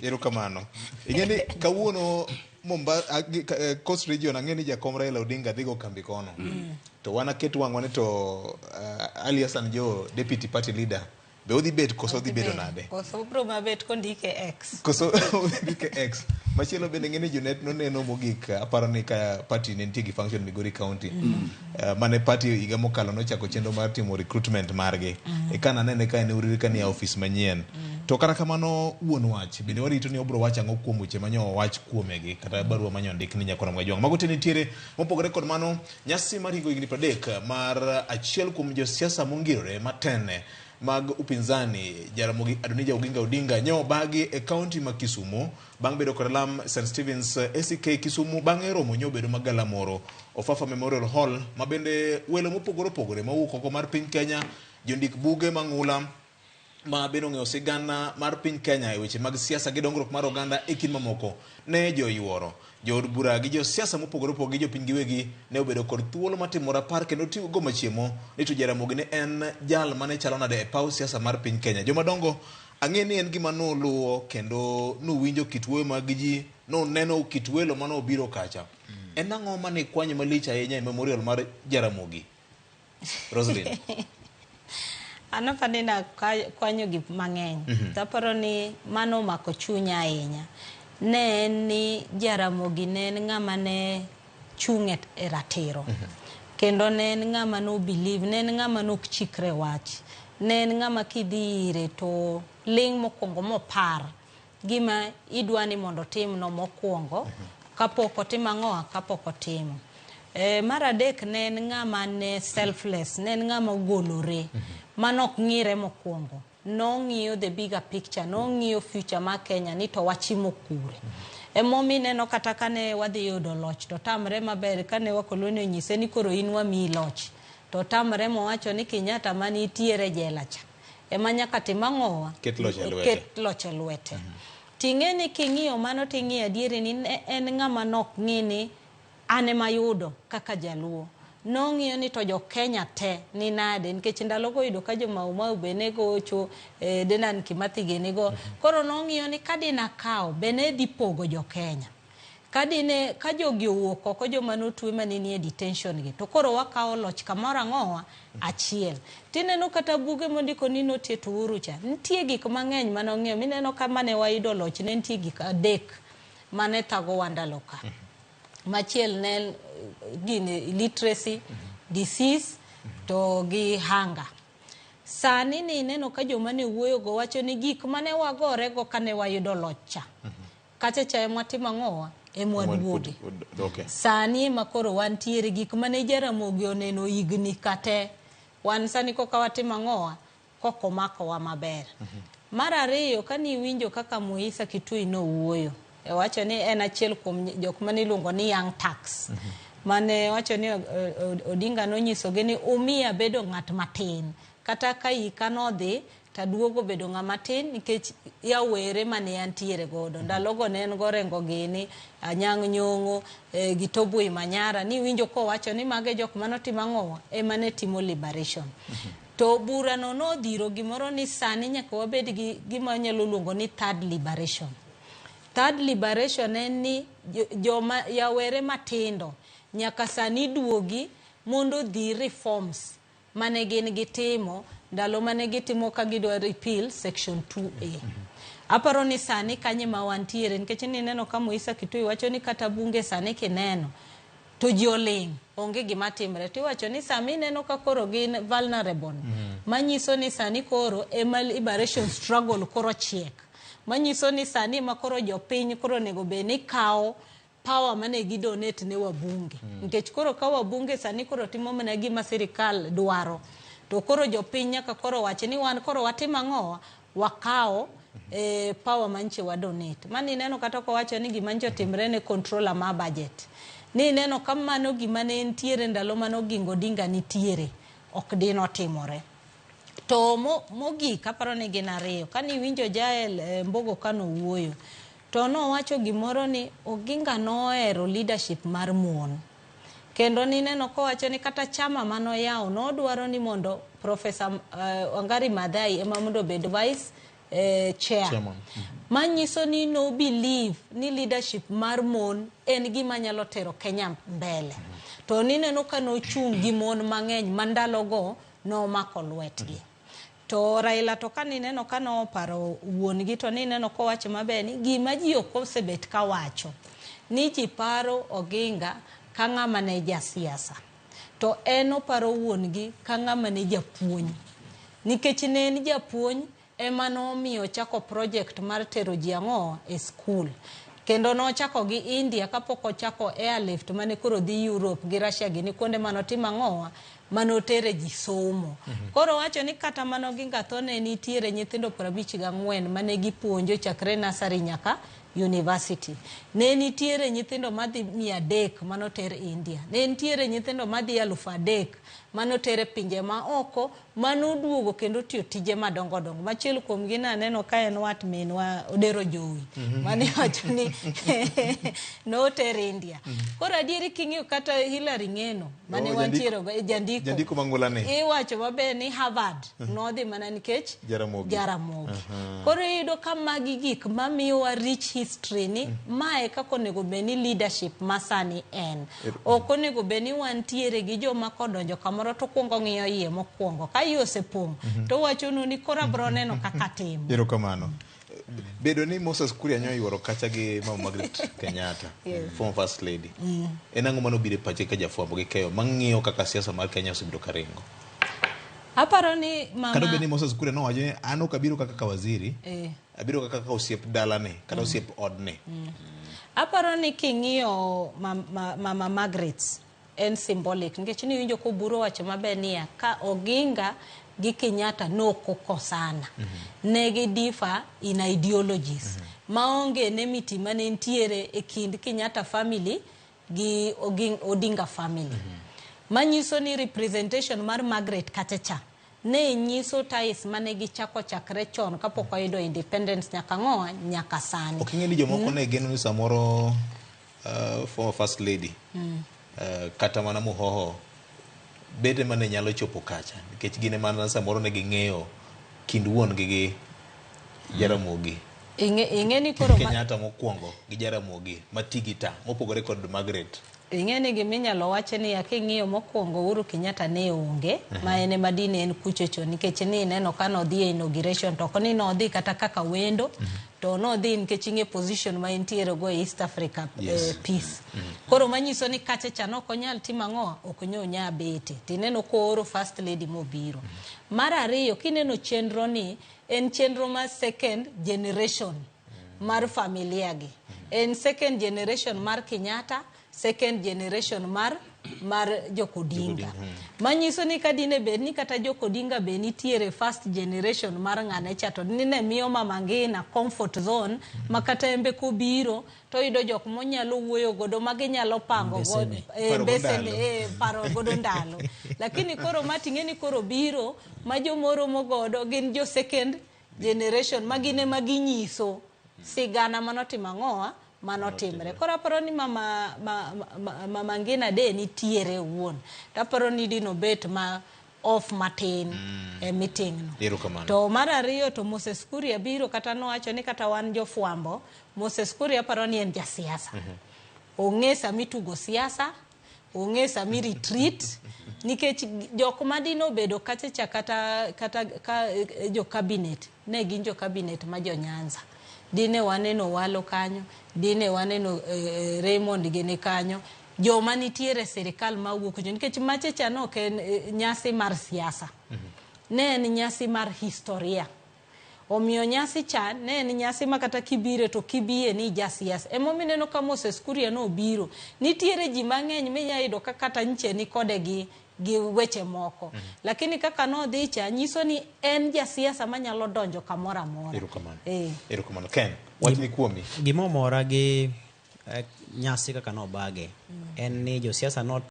Erokamano. Ingeni kawuono Mombasa Coast Region angeni jakom Raila Odinga dhigo kambi kono. To wana ketu wangwane to Ali Hassan Joho deputy party leader. Be odhi bet koso odhi bedo nade? Koso bro mabet kondike X. Koso odhike X. Machielo bende ngeni Junet noneno mogik aparo ni ka party ne nitie gi function Migori County. Mane party higa mokalo nochako chenro mar timo recruitment margi. Kana nene ka ne uriri ka ni office manyien. To kata kamano wuon wach bende warito ni obro wach ang'o kuom weche manyo wach kuomegi kata barua manyo ndik ni nyakora mga jong. Mago te nitiere mopogore kod mano nyasi mar higo higni 30 mar achiel kuom josiasa mongirore matene mag upinzani Jaramogi Adonija Oginga Odinga nyo bagi e county ma Kisumu bang bedo kod lam St. Stephen's SK Kisumu bang romo nyo bedo magalamoro Ofafa Memorial Hall mabende welo mopogore mawuok oko mar piny Kenya jondik buge mang'ula ma beno ng'eyo sigana mar piny Kenya e weche mag siasa gi dongruok mar oganda e kind mamoko ne joyuoro jood bura gi josiasa mopogore gi jopiny giwegi ne obedo kod thuolo matimore par kendo tiyo go machiemo ni to Jaramogi ne en jal mane chalo nade e paw siasa mar piny Kenya. Jomadongo ang'e ni en gima noluwo kendo nowinjo kitweyo mag ji noneno kitwelo mano obiro kacha. En ang'o mane kwanye malich ahinya e memorial mar Jaramogi? Roslyn. Anapanina kwanyo gi mang'eny. Taparo ni mano mako chunya ahinya. Ne ni Jaramogi ne ng'ama ne chung'et e ratiro. Kendo ne ng'ama no believe, ne ng'ama no chikre wach. Ne ng'ama kidhire to ling mokwongo mopar gima idwani mondo tim no mokwongo kapok otimo ang'o kapok otimo. Mar adek ne ng'ama ne selfless, ne ng'ama golore. Manok ng'ire mokwongo. No ng'iyo the bigger picture, no ng'iyo future ma Kenya ni to wachimo kure. Momi neno kata kane wadhi yudo loch to tamre maber kane wakoloni onyise ni koro in wami loch. To tamre mowacho ni Kenyatta mani tiere jela cha. Ema nyaka timang'owa ket loch e lwete. Ting'e ni king'iyo mano ting'iyo adieri ni en ng'ama nok ng'ini ane mayudo kaka jaluo. No ng'iyo ni to jo Kenya te ni nade nikech ndalo go yudo ka jo Mau bene gocho Dedan Kimathi gene go koro no ng'iyo ni kadina kao bene dhi pogo jo Kenya kadine ka jogi owuok oko jo manotwe manini e detention gi to koro wakao loch kamoro ang'owa achiel tineno kata buge mondiko ni notie to uru cha nitie gik mang'eny mano ng'iyo mineno kama ne wayudo loch ne nitie gik adek mane thago wandalo ka machiel ne gini literacy, disease, to gi hunger. Sani ni neno ka joma ne wuoyo go wacho ni gik mane wagore go kane wayudo locha. Kacha cha mwatimo ang'owa mwaduoge. Sani makoro wantiere gik mane Jaramogi oneno higni kate. Wan sani koka watimo ang'owa koko mako wa maber. Mar ariyo kani winjo kaka Muisa Kitui no wuoyo. Wacho ni en achiel kuom jok mane iluongo ni young tax. Mane wacho ni Odinga nonyiso gi ni umia bedo ng'at matin. Kata ka ika nodhi taduogo bedo ng'ama tin nikech yawere mane antiere godo. Ndalogo ne en gorengo gini Anyang' Nyong'o gi Tobui Manyara ni winjo ko wacho ni mage jok manotimo ang'owa ema ne timo liberation. To burano nodhiro gimoro ni sani nyaka wabed gi gima nyalo luongo ni third liberation. Third liberation en ni joma yawere matindo nyaka sani duogi mondo dhi reforms mane gin gitimo ndalo mane gitimo ka gidwa repeal section 2A. Aparo ni sani kanye ma wantiere nikech ni neno ka Muisa Kitui wacho ni kata bunge sani kineno to ji oling onge gima timre to wacho ni sami neno ka koro gin vulnerable manyiso ni sani koro ema liberation struggle koro chiek manyiso ni sani makoro jopiny koro nego be ni kao power mane gidonate ne wabunge. Nikech koro ka wabunge sani koro timo mana gima sirikal dwaro. To koro jopiny nyaka koro wache ni wan koro watimo ang'owa wakao power manche wadonate. Mani neno kata ko wacho ni gima njo timre ne controller ma budget. Ni neno kamano gima ne ntiere ndalo mano gingo Odinga nitiere ok dino timore. To mogik aparo ni gin ariyo kani winjo Jael Mbogo kano wuoyo to no wacho gimoro ni Oginga nohero leadership mar mon kendo ni neno ko wacho ni kata chama mano yao no dwaro ni mondo Professor Wangari Maathai ema mondo bed vice chair. Manyiso ni no believe ni leadership mar mon en gima nyalo tero Kenya mbele. To nineno ka nochung' gi mon mang'eny mandalogo no mako lwetgi. To Raila to kanineno ka no paro wuongi to nineno kowacho maber ni gima ji ok osebet ka wacho ni ji paro Oginga ka ng'ama ne jasiasa. To en oparo wuongi ka ng'ama ne japuonj. Nikech ne en japuonj ema nomiyo chako project mar tero ji ang'o e school. Kendo nochako gi India kapok ochako airlift mane koro dhi Europe gi Russia gi ni kuonde manotimo ang'owa manotere ji somo. Koro wacho ni kata mano Oginga to ne nitiere nyithindo 54 mane gipuonjo chakre nursery nyaka university. Ne nitiere nyithindo madhi 300 manoter India. Ne nitiere nyithindo madhi 3,000 manotere pinje ma oko manoduogo kendo tiyo tije madongo dongo. Machielo kuom gi naneno ka en wat minwa Odero Jowi mane wacho ni noter India. Koro adieri king'iyo kata Hillary Ng'eno mane wantiere jandiko mangulane iwacho maber ni Harvard nodhi mana nikech Jaramogi. Koro iyudo ka magi gik mamiyowa rich history ni mae kako onego bed ni leadership masani en. Ok onego bed ni wantiere gi joma kodonjo kamoro to kuongo ng'iyo iye mokuongo ka iye osepong' to wachonu ni kora bro neno kaka timo. Erokamano. Bedo ni Moses Kuria nyo yuoro kacha gi Mama Margaret Kenyatta, former first lady. En ang'o mano bire pache ka jafwambo gi keyo mang'iyo kaka siasa mar Kenya osebedo karingo. Aparo ni mama kado beni Moses Kuria no wacho ni an ok abiro kaka waziri, abiro kaka osiep dalane kata osiep odne. Aparo ni king'iyo Mama Margaret en symbolic nikech ni winjo ko buro wacho maber niya ka Oginga gi Kenyatta no kokosana negi differ in ideologies maonge ne miti mane ntiere e kind Kenyatta family gi Odinga family manyiso ni representation mar Margaret Kachecha ne nyiso ties mane gi chako chakre chon kapok oyudo independence nyaka ng'owa nyaka sani. Ok ng'eni jomoko ne geno ni samoro former first lady kata mana Muhoho bede mane nyalo chopo kacha nikech gine mana samoro ne ging'eyo kind wuon gi Jaramogi. Ing'eni koro Kenyatta mokwongo gi Jaramogi matigita mopogore kod Margaret. Ing'eni giminyalo wache ni aking'iyo mokwongo Uhuru Kenyatta ne onge ma ene madine en kuchocho nikech ni neno ka nodhi e inauguration to ko ni nodhi kata kaka wendo to nodhi nikech ing'e position ma entiere go East Africa peace. Koro manyiso ni Kachecha no konyal timo ang'o ok nyonya bete tineno ko oro first lady mobiro. Mar ariyo kineno chenro ni en chenro ma second generation mar familia gi en second generation mar Kenyatta second generation mar Jokodinga. Manyiso ni kadine bed ni kata Jokodinga be nitiere first generation mar ng'ane cha to nine miyo Mama Ngina comfort zone makata embe kobiro to yudo jok monyalo wuoyo godo maginyalo pango godo paro godo ndalo. Lakini koro mating'eni koro biro ma jomoro mogodo gin jo second generation magine maginyiso sigana manotimo ang'owa manotimre. Koro aparo ni Mama Ngina de nitiere wuon. Aparo ni dino bet ma off matin e meeting no. To mar ariyo to Moses Kuria biro kata nowacho ni kata wan jofwambo Moses Kuria aparo ni en jasiasa. Ong'e sami tugo siasa, ong'e sami retreat nikech jok madino bedo Kachecha kata jo cabinet ne gin jo cabinet ma jo Nyanza. Dine waneno Walo kanyo, dine waneno Raymond gene kanyo, joma nitiere serikal ma wuok kucho nikech Machecha no ken nyasi mar siasa. Ne en nyasi mar historia. Omiyo nyasi cha ne en nyasi makata kibire to kibiye ni jasiasa. Emomineno ka Moses Kuria no biro. Nitiere ji mang'eny miyayudo kata nche ni kode gi weche moko. Lakini kaka no dhicha nyiso ni en jasiasa manyalo donjo kamora mora. Erokamano. Ken, wachni kuomi. Gimomora gi nyasi kaka no bage en ni josiasa not